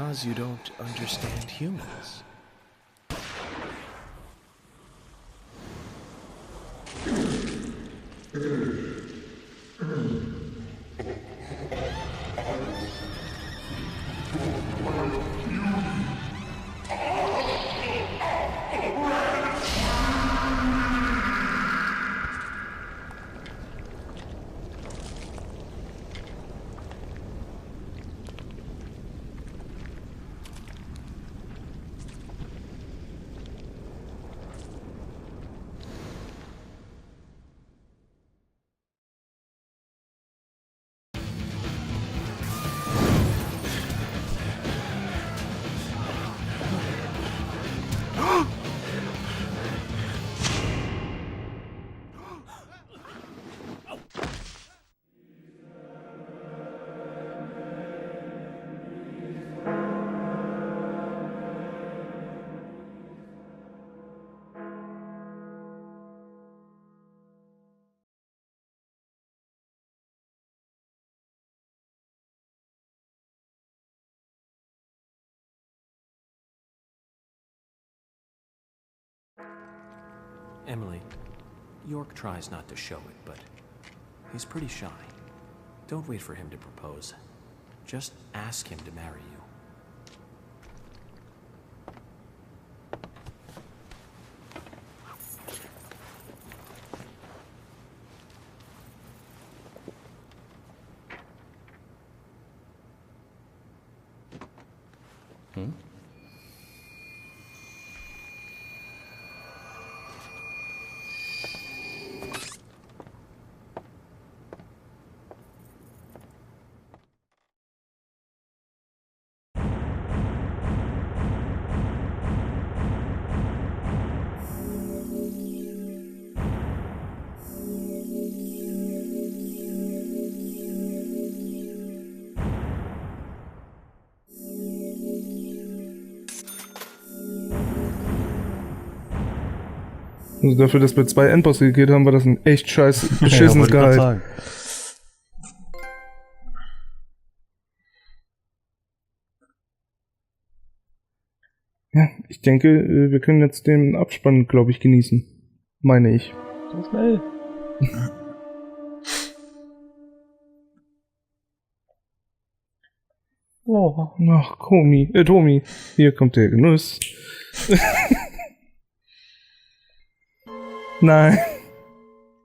because you don't understand humans. Emily, York tries not to show it, but he's pretty shy. Don't wait for him to propose. Just ask him to marry you. Also dafür, dass wir 2 Endbosse gekillt haben, war das ein echt scheiß beschissenes Gehalt. Ja, ich denke, wir können jetzt den Abspann, glaube ich, genießen. Meine ich. So schnell. Oh, ach, Tomi, hier kommt der Genuss. Nein.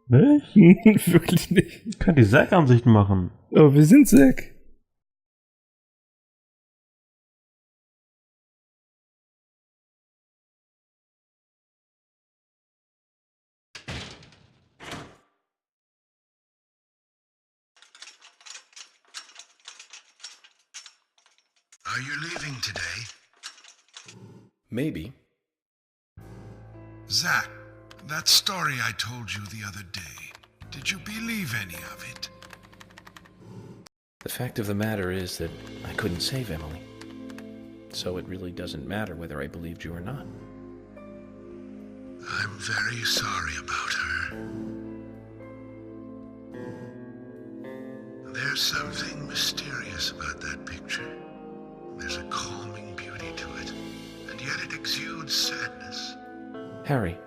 Nicht? Wirklich nicht. Ich kann die Säckansicht machen. Aber wir sind Säck. Are you leaving today? Maybe. Zach, that story I told you the other day, did you believe any of it? The fact of the matter is that I couldn't save Emily. So it really doesn't matter whether I believed you or not. I'm very sorry about her. There's something mysterious about that picture. There's a calming beauty to it, and yet it exudes sadness. Harry,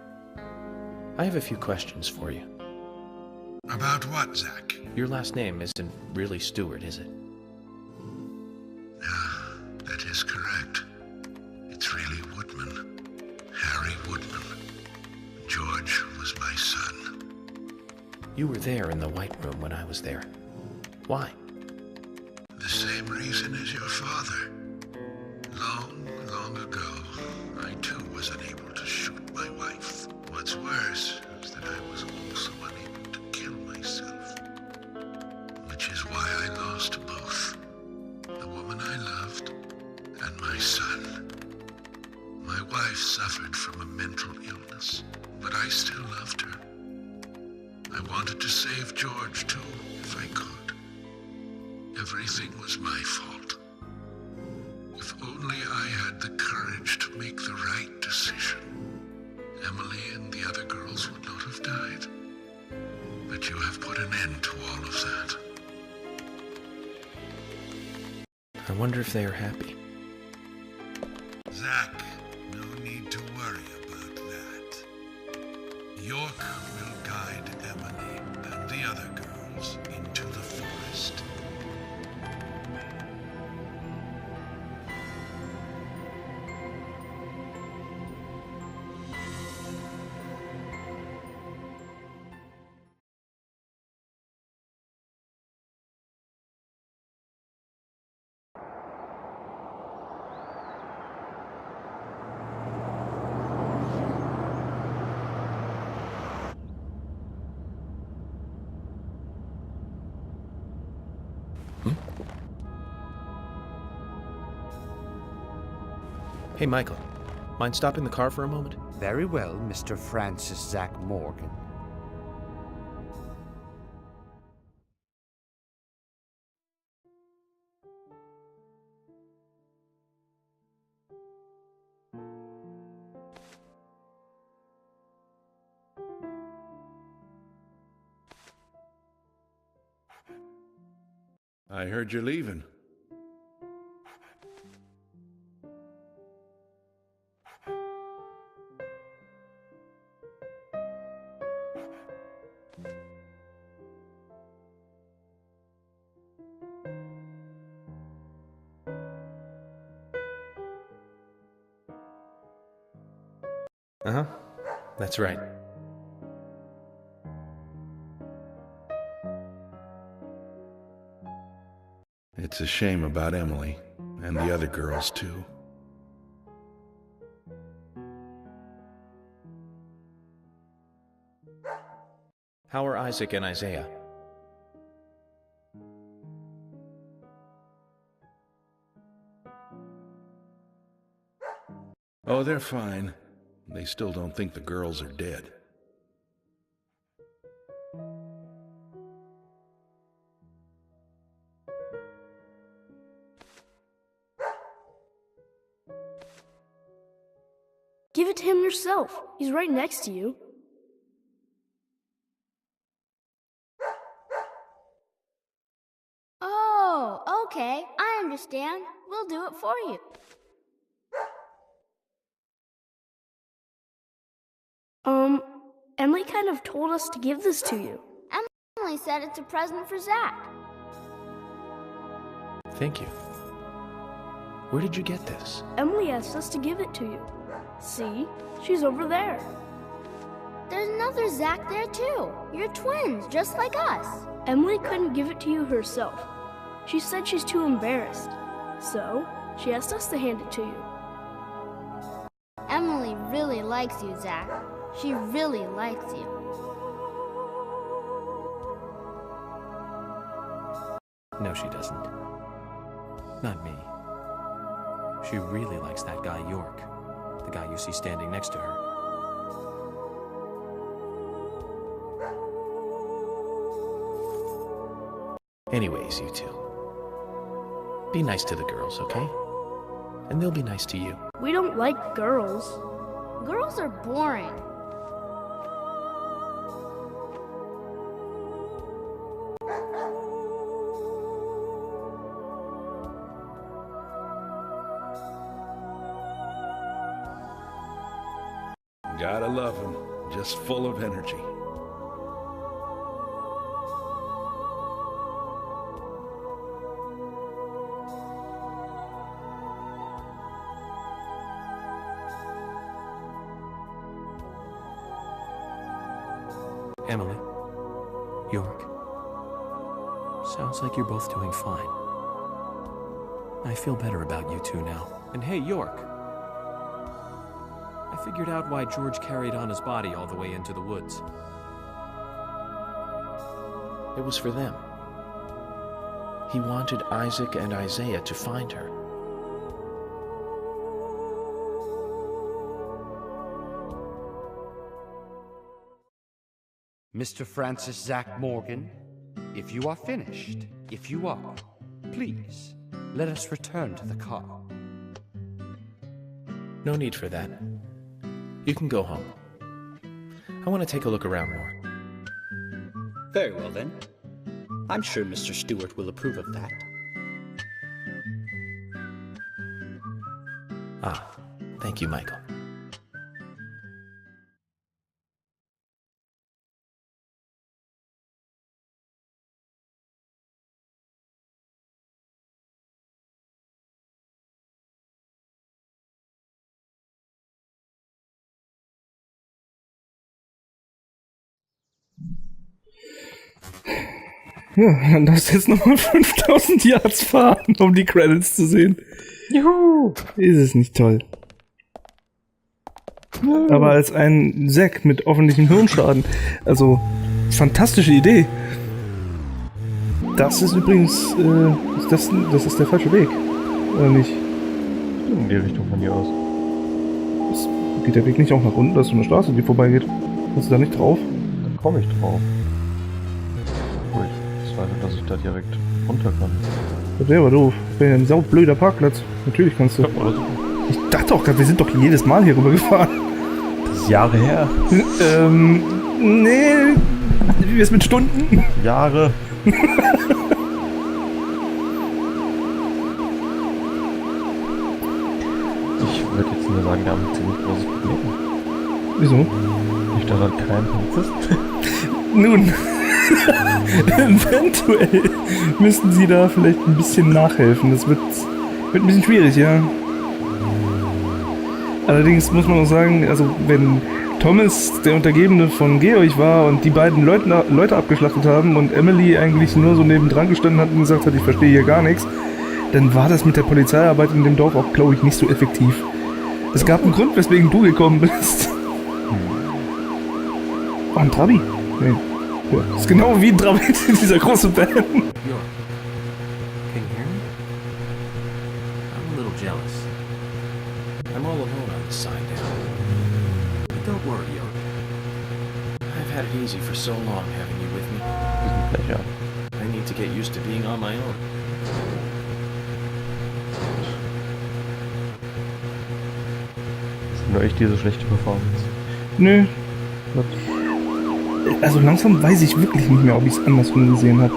I have a few questions for you. About what, Zach? Your last name isn't really Stewart, is it? Ah, that is correct. It's really Woodman. Harry Woodman. George was my son. You were there in the White Room when I was there. Why? The same reason as your father. Long, long ago, I too was unable to shoot my wife. What's worse is that I was also unable to kill myself. Which is why I lost both. The woman I loved and my son. My wife suffered from a mental illness, but I still loved her. I wanted to save George too, if I could. Everything was my fault. If only I had the courage to make the right decision, Emily and the other girls would not have died. But you have put an end to all of that. I wonder if they are happy. need to worry about that. York will guide Emily and the other girls into the forest. Hey, Michael. Mind stopping the car for a moment? Very well, Mr. Francis Zach Morgan. I heard you're leaving. Uh-huh. That's right. It's a shame about Emily, and the other girls too. How are Isaac and Isaiah? Oh, they're fine. They still don't think the girls are dead. Give it to him yourself. He's right next to you. Oh, okay. I understand. We'll do it for you. Emily kind of told us to give this to you. Emily said it's a present for Zach. Thank you. Where did you get this? Emily asked us to give it to you. See? She's over there. There's another Zach there too. You're twins, just like us. Emily couldn't give it to you herself. She said she's too embarrassed. So, she asked us to hand it to you. Emily really likes you, Zach. She really likes you. No, she doesn't. Not me. She really likes that guy York, the guy you see standing next to her. Anyways, you two. Be nice to the girls, okay? And they'll be nice to you. We don't like girls. Girls are boring. Gotta love him. Just full of energy. Emily, York, sounds like you're both doing fine. I feel better about you two now. And hey, York, I figured out why George carried on his body all the way into the woods. It was for them. He wanted Isaac and Isaiah to find her. Mr. Francis Zach Morgan, if you are finished, if you are, please, let us return to the car. No need for that. You can go home. I want to take a look around more. Very well, then. I'm sure Mr. Stewart will approve of that. Ah, thank you, Michael. Ja, dann darfst du jetzt nochmal 5000 Yards fahren, um die Credits zu sehen. Juhu! Ist es nicht toll? Aber als ein Zack mit offenlichem Hirnschaden. Also, fantastische Idee. Das ist übrigens, das ist der falsche Weg. Oder nicht? In die Richtung von hier aus. Geht der Weg nicht auch nach unten? Da ist so eine Straße, die vorbeigeht. Kannst du da nicht drauf? Da komme ich drauf. Gut, ich zweifle, dass ich da direkt runter kann. Das wäre aber doof. Das wäre ein saublöder Parkplatz. Natürlich kannst du. Ich dachte auch gerade, wir sind doch jedes Mal hier rüber gefahren. Das ist Jahre her. Nee. Wie wär's mit Stunden? Jahre. Ich würde jetzt nur sagen, wir haben ein ziemlich großes Problem. Wieso? Nicht daran kein Polizist. Nun, eventuell müssten sie da vielleicht ein bisschen nachhelfen. Das wird ein bisschen schwierig, ja. Allerdings muss man auch sagen, also wenn Thomas der Untergebene von Georg war und die beiden Leute abgeschlachtet haben und Emily eigentlich nur so nebendran gestanden hat und gesagt hat, ich verstehe hier gar nichts, dann war das mit der Polizeiarbeit in dem Dorf auch, glaube ich, nicht so effektiv. Es gab einen Grund, weswegen du gekommen bist. Oh, ein Trabi? Nee. Ja, das ist genau wie ein Trabi in dieser großen Band. York, can you hear me? I'm a little jealous. I'm all alone on this side now. But don't worry, York. I've had it easy for so long having you with me. Fläche. I need to get used to being on my own. Nur echt diese schlechte Performance. Nö. Also langsam weiß ich wirklich nicht mehr, ob ich es andersrum gesehen habe.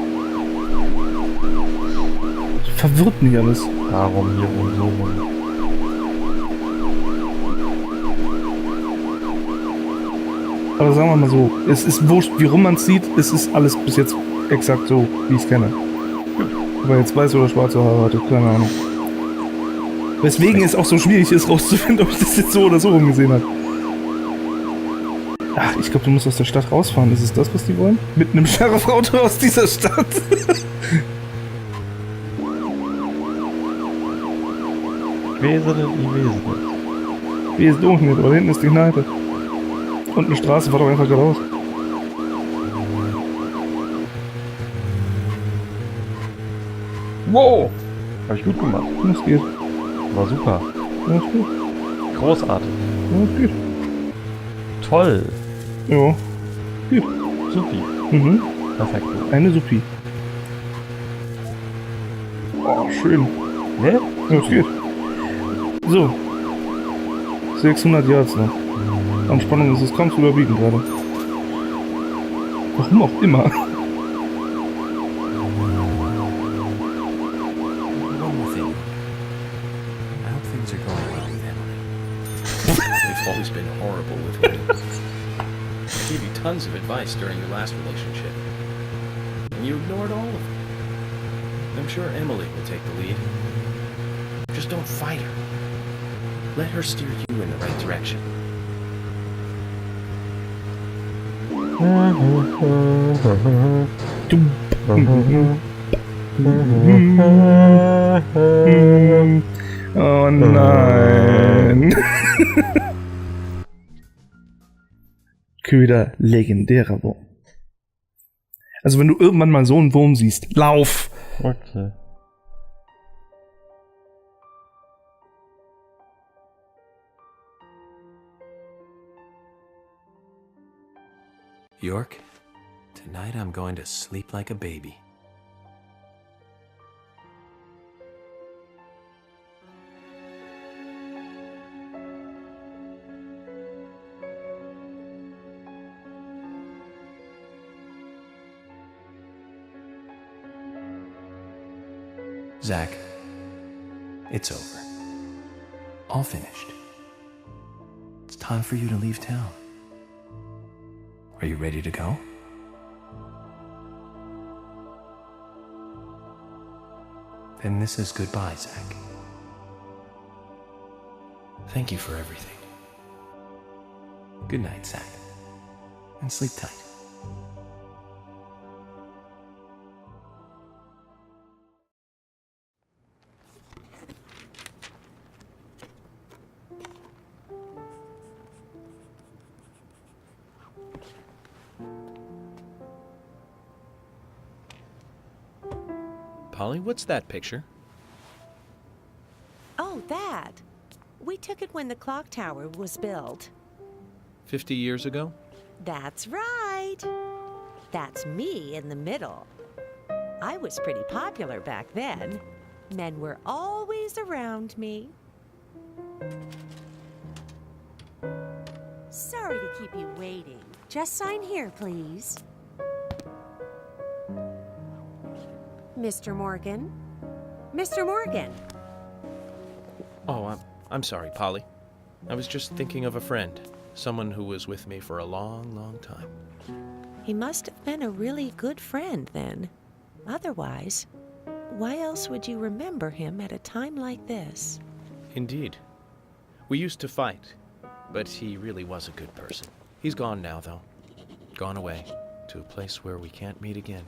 Verwirrt mich alles. Warum hier und so rum? Aber sagen wir mal so, es ist wurscht, wie rum man es sieht, es ist alles bis jetzt exakt so, wie ich es kenne. Ob er jetzt weiße oder schwarze Haare hatte, keine Ahnung. Weswegen es auch so schwierig ist, rauszufinden, ob ich das jetzt so oder so rumgesehen habe. Ach, ich glaube, du musst aus der Stadt rausfahren. Ist es das, was die wollen? Mit einem Sheriff-Auto aus dieser Stadt? Wesene, die Wesene. Wie ist doch nicht, aber da hinten ist die Kneipe. Und eine Straße, fahr doch einfach geradeaus. Wow! Hab ich gut gemacht. Das geht. War super. Ja, ist gut. Großartig. Ja, ist gut. Toll. Ja. Gut. Supi. Mhm. Perfekt. Eine Supi. Oh, schön. Ne? Ja, es geht. So. 600 Yards noch. Anspannung ist es kaum zu überbieten gerade. Warum auch immer. One more thing. I hope things are going well with Emily. They've always been horrible with women. I gave you tons of advice during your last relationship. And you ignored all of it. I'm sure Emily will take the lead. Just don't fight her. Let her steer you in the right direction. Oh nein. Köder, legendärer Wurm. Also wenn du irgendwann mal so einen Wurm siehst, lauf! Okay. York, tonight I'm going to sleep like a baby. Zach, it's over. All finished. It's time for you to leave town. Are you ready to go? Then this is goodbye, Zach. Thank you for everything. Good night, Zach. And sleep tight. Polly, what's that picture? Oh, that. We took it when the clock tower was built. 50 years ago? That's right. That's me in the middle. I was pretty popular back then. Men were always around me. Sorry to keep you waiting. Just sign here, please. Mr. Morgan? Mr. Morgan! Oh, I'm sorry, Polly. I was just thinking of a friend. Someone who was with me for a long, long time. He must have been a really good friend then. Otherwise, why else would you remember him at a time like this? Indeed. We used to fight, but he really was a good person. He's gone now, though. Gone away to a place where we can't meet again.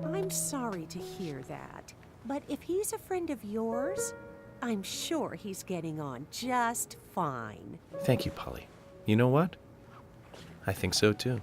I'm sorry to hear that, but if he's a friend of yours, I'm sure he's getting on just fine. Thank you, Polly. You know what? I think so, too.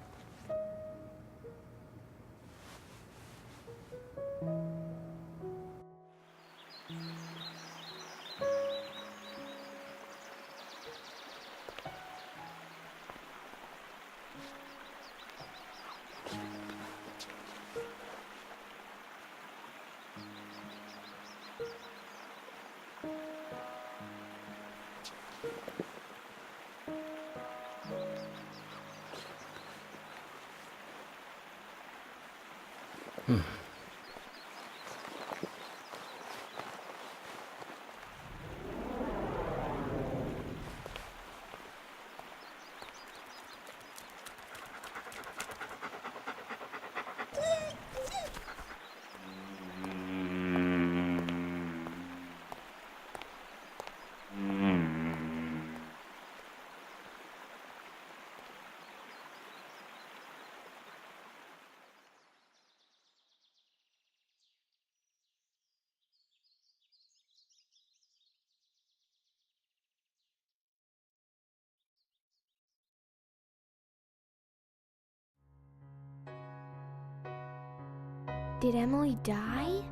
Did Emily die?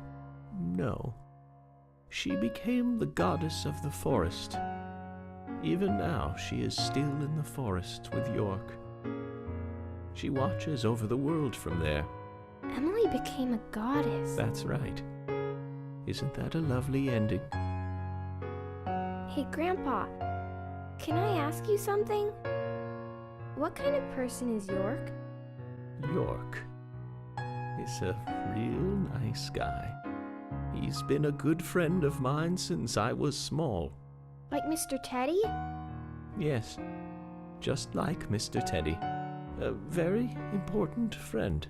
No. She became the goddess of the forest. Even now, she is still in the forest with York. She watches over the world from there. Emily became a goddess. That's right. Isn't that a lovely ending? Hey, Grandpa, can I ask you something? What kind of person is York? York is a real nice guy. He's been a good friend of mine since I was small. Like Mr. Teddy? Yes, just like Mr. Teddy. A very important friend.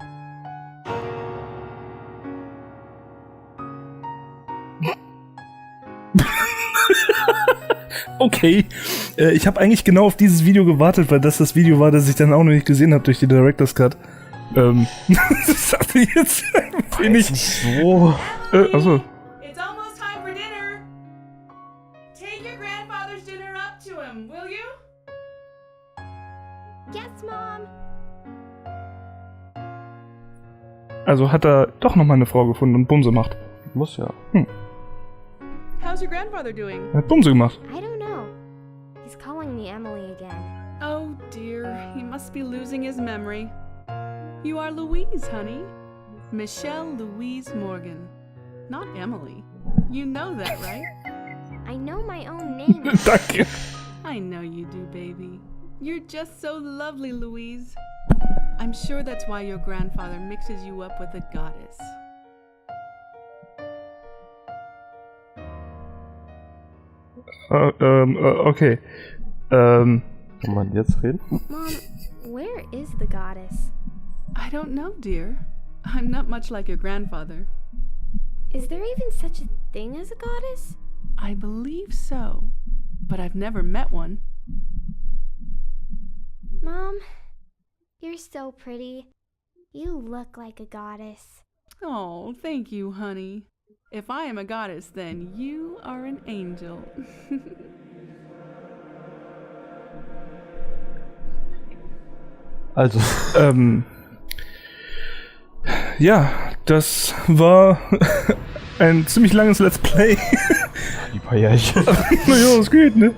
Okay, ich habe eigentlich genau auf dieses Video gewartet, weil das Video war, das ich dann auch noch nicht gesehen habe durch die Director's Cut. Das hatte ich jetzt ein wenig so. Achso. It's almost time for dinner. Take your grandfather's dinner up to him, will you? Yes, Mom. Also hat er doch noch mal eine Frau gefunden und Bumse macht. Muss ja. How's your grandfather doing? Er hat Bumse gemacht. I don't know. He's calling me Emily again. Oh dear, he must be losing his memory. You are Louise, honey. Michelle Louise Morgan. Not Emily. You know that, right? I know my own name. Danke. I know you do, baby. You're just so lovely, Louise. I'm sure that's why your grandfather mixes you up with a goddess. Okay. Kann man jetzt reden? Mom, where is the goddess? I don't know, dear. I'm not much like your grandfather. Is there even such a thing as a goddess? I believe so, but I've never met one. Mom, you're so pretty. You look like a goddess. Oh, thank you, honey. If I am a goddess, then you are an angel. Also. Ja, das war ein ziemlich langes Let's Play. Die paar Jährchen. Naja, es geht, ne?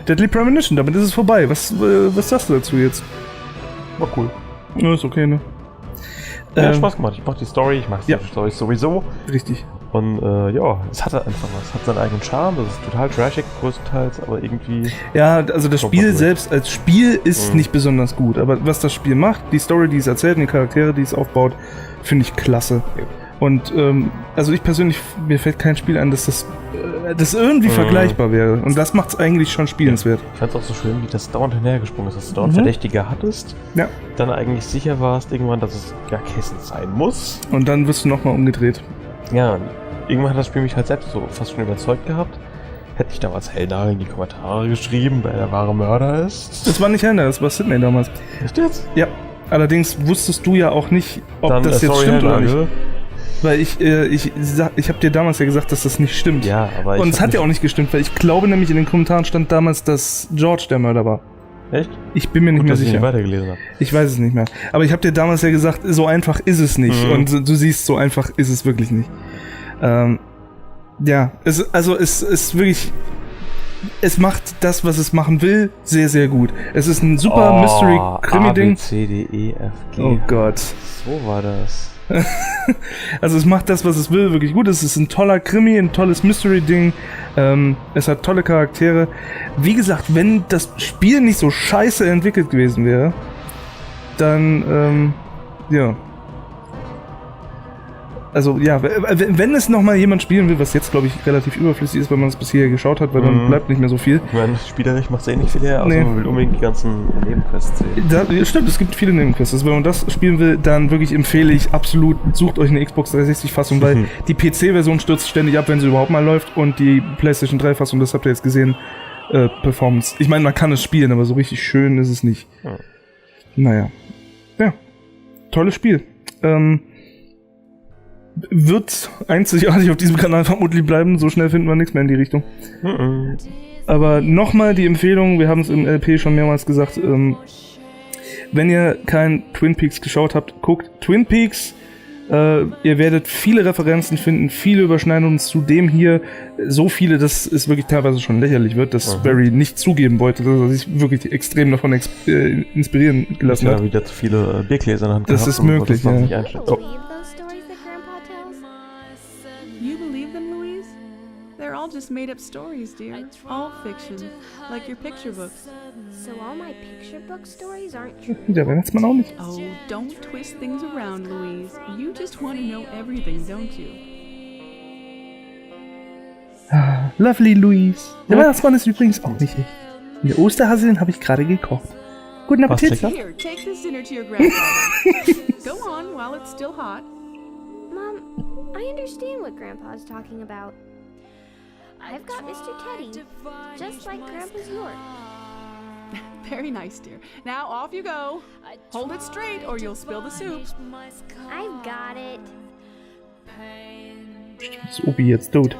Deadly Premonition, damit ist es vorbei. Was sagst du dazu jetzt? War cool. Ja, ist okay, ne? Ja, hat Spaß gemacht. Ich mag die Story, ich mag die Story sowieso. Richtig. Und ja, es hatte einfach was. Es hat seinen eigenen Charme, das ist total trashig größtenteils, aber irgendwie... Ja, also das Spiel selbst als Spiel ist nicht besonders gut, aber was das Spiel macht, die Story, die es erzählt und die Charaktere, die es aufbaut, finde ich klasse. Ja. Und also ich persönlich, mir fällt kein Spiel ein, dass das irgendwie vergleichbar wäre. Und das macht es eigentlich schon spielenswert. Ich fand es auch so schön, wie das dauernd hinhergesprungen ist, dass du dauernd Verdächtige hattest, dann eigentlich sicher warst irgendwann, dass es gar Kessen sein muss. Und dann wirst du nochmal umgedreht. Ja, irgendwann hat das Spiel mich halt selbst so fast schon überzeugt gehabt. Hätte ich damals Hellnagel in die Kommentare geschrieben, wer der wahre Mörder ist. Das war nicht Hellnagel, das war Sydney damals. Echt jetzt? Ja. Allerdings wusstest du ja auch nicht, ob dann, das jetzt stimmt oder nicht. Weil ich habe dir damals ja gesagt, dass das nicht stimmt. Ja, aber und es hat ja auch nicht gestimmt, weil ich glaube nämlich in den Kommentaren stand damals, dass George der Mörder war. Echt? Ich bin mir nicht mehr sicher. Ich nicht weitergelesen habe. Ich weiß es nicht mehr. Aber ich habe dir damals ja gesagt, so einfach ist es nicht. Und du siehst, so einfach ist es wirklich nicht. Ja, es ist wirklich... Es macht das, was es machen will, sehr, sehr gut. Es ist ein super Mystery-Krimi-Ding. A, B, C, D, E, F, G. Oh Gott. So war das. Also es macht das, was es will, wirklich gut. Es ist ein toller Krimi, ein tolles Mystery-Ding. Es hat tolle Charaktere. Wie gesagt, wenn das Spiel nicht so scheiße entwickelt gewesen wäre, dann, ja. Also, ja, wenn es nochmal jemand spielen will, was jetzt, glaube ich, relativ überflüssig ist, wenn man es bisher geschaut hat, weil dann bleibt nicht mehr so viel. Ich meine, spielerisch macht es eh nicht viel her, außer man will unbedingt die ganzen Nebenquests sehen. Stimmt, es gibt viele Nebenquests. Also, wenn man das spielen will, dann wirklich empfehle ich absolut, sucht euch eine Xbox 360-Fassung, weil die PC-Version stürzt ständig ab, wenn sie überhaupt mal läuft, und die PlayStation 3-Fassung, das habt ihr jetzt gesehen, Performance. Ich meine, man kann es spielen, aber so richtig schön ist es nicht. Ja. Naja. Ja. Tolles Spiel. Wird einzigartig auf diesem Kanal vermutlich bleiben. So schnell finden wir nichts mehr in die Richtung. Aber nochmal die Empfehlung, wir haben es im LP schon mehrmals gesagt, wenn ihr kein Twin Peaks geschaut habt, guckt Twin Peaks. Ihr werdet viele Referenzen finden, viele Überschneidungen zu dem hier. So viele, dass es wirklich teilweise schon lächerlich wird, dass Barry nicht zugeben wollte, dass er sich wirklich extrem davon inspirieren gelassen hat. Ja, wieder zu viele Biergläser in der Hand das ist möglich, ja. They're all just made-up stories, dear. All fiction, like your picture books. So all my picture book stories aren't true? Der Weihnachtsmann auch nicht. Oh, don't twist things around, Louise. You just want to know everything, don't you? Lovely, Louise. Der Weihnachtsmann ist übrigens auch nicht echt. Und der Osterhase, den habe ich gerade gekocht. Guten Appetit. Here, take this dinner to your grandfather. Go on while it's still hot. Mom, I understand what Grandpa's talking about. I've got Mr. Teddy, just like Grandpa's York. Very nice, dear. Now off you go. Hold it straight or you'll spill the soup. I've got it. Ist Opi jetzt tot?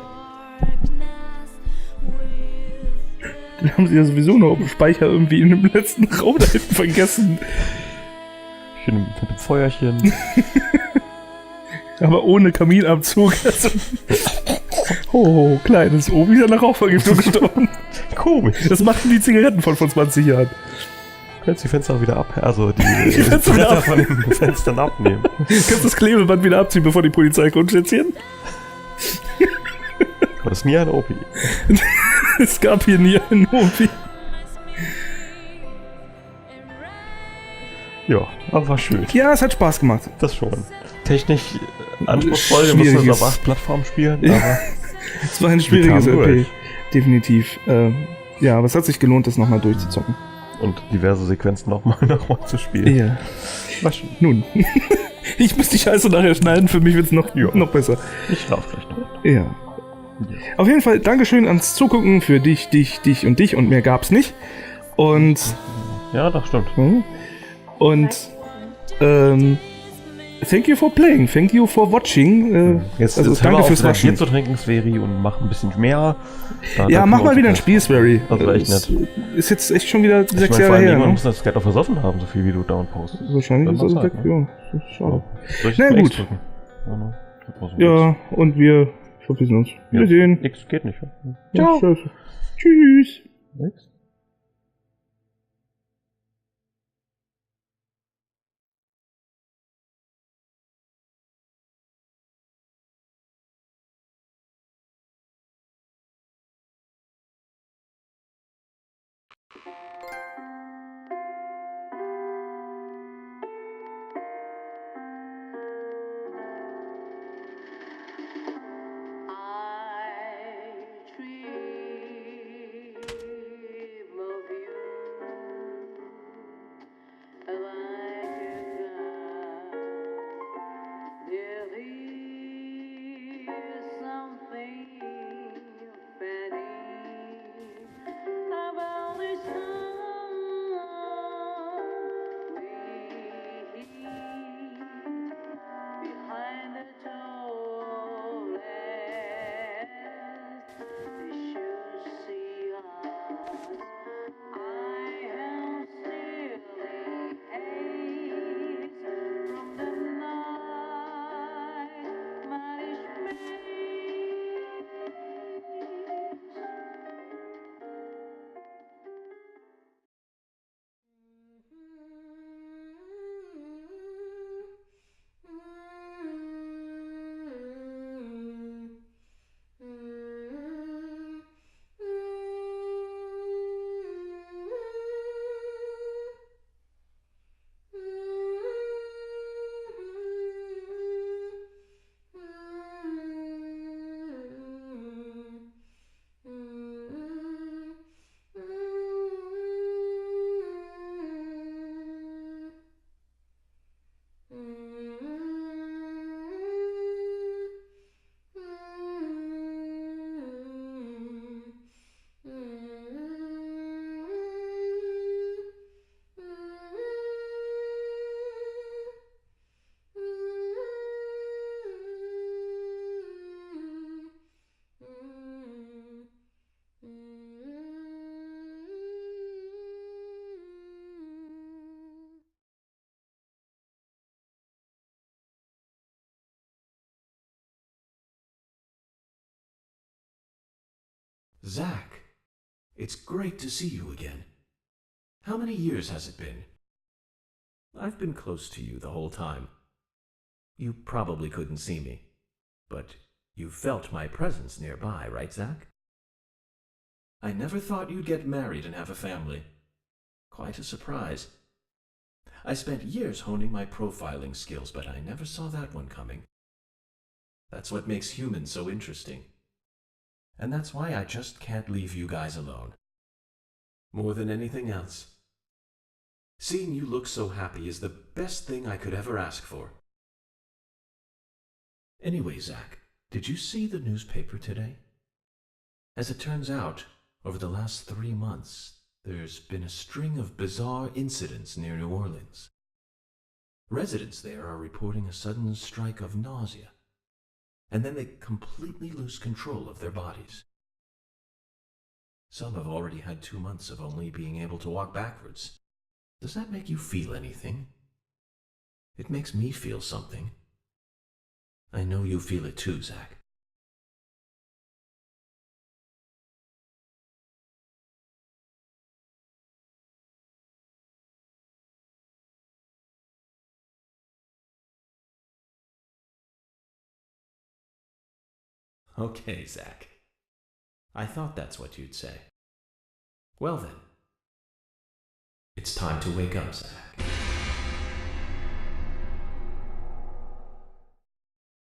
Den haben sie ja sowieso noch auf dem Speicher irgendwie in dem letzten Raum da hinten vergessen. Schön mit dem Feuerchen. Aber ohne Kaminabzug. Oh, kleines Obi ist an der Rauchvergiftung gestorben. Komisch. Das machten die Zigaretten von vor 20 Jahren. Kannst die Fenster auch wieder also die Fenster von den Fenstern abnehmen. Kannst das Klebeband wieder abziehen, bevor die Polizei kommt, Schätzchen? Aber das ist nie ein Opi. Es gab hier nie einen Opi. Ja, aber war schön. Ja, es hat Spaß gemacht. Das schon. Technisch anspruchsvoll, wir mussten auf 8 Plattformen spielen, aber es war ein schwieriges LP. Definitiv. Ja, aber es hat sich gelohnt, das nochmal durchzuzocken. Und diverse Sequenzen nochmal zu spielen. Ja. War schön. Nun. Ich muss die Scheiße nachher schneiden, für mich wird es noch besser. Ich schlaf gleich noch. Ja. Auf jeden Fall, Dankeschön ans Zugucken für dich und mehr gab's nicht. Und... Ja, das stimmt. Und, thank you for playing, thank you for watching. Jetzt also hör danke mal auf, fürs Bier Watchen. zu trinken, Sveri, und mach ein bisschen mehr. Ja, mach mal wieder ein Spiel, Sveri. Das war echt nett. Ist jetzt echt schon wieder 6 vor Jahre allem her. irgendwann Ne? muss das Geld auch versoffen haben, so viel wie du dauernd postest. Wahrscheinlich ist das weg, ja. Das ist schade. Na Na gut. Ja, und wir verpissen uns. Wir sehen. Nix geht nicht. Ja, scheiße. Tschüss. Nix. Zach, it's great to see you again. How many years has it been? I've been close to you the whole time. You probably couldn't see me, but you felt my presence nearby, right, Zach? I never thought you'd get married and have a family. Quite a surprise. I spent years honing my profiling skills, but I never saw that one coming. That's what makes humans so interesting. And that's why I just can't leave you guys alone. More than anything else. Seeing you look so happy is the best thing I could ever ask for. Anyway, Zach, did you see the newspaper today? As it turns out, over the last 3 months, there's been a string of bizarre incidents near New Orleans. Residents there are reporting a sudden strike of nausea, and then they completely lose control of their bodies. Some have already had 2 months of only being able to walk backwards. Does that make you feel anything? It makes me feel something. I know you feel it too, Zach. Okay, Zach. I thought that's what you'd say. Well then, it's time to wake up, Zach.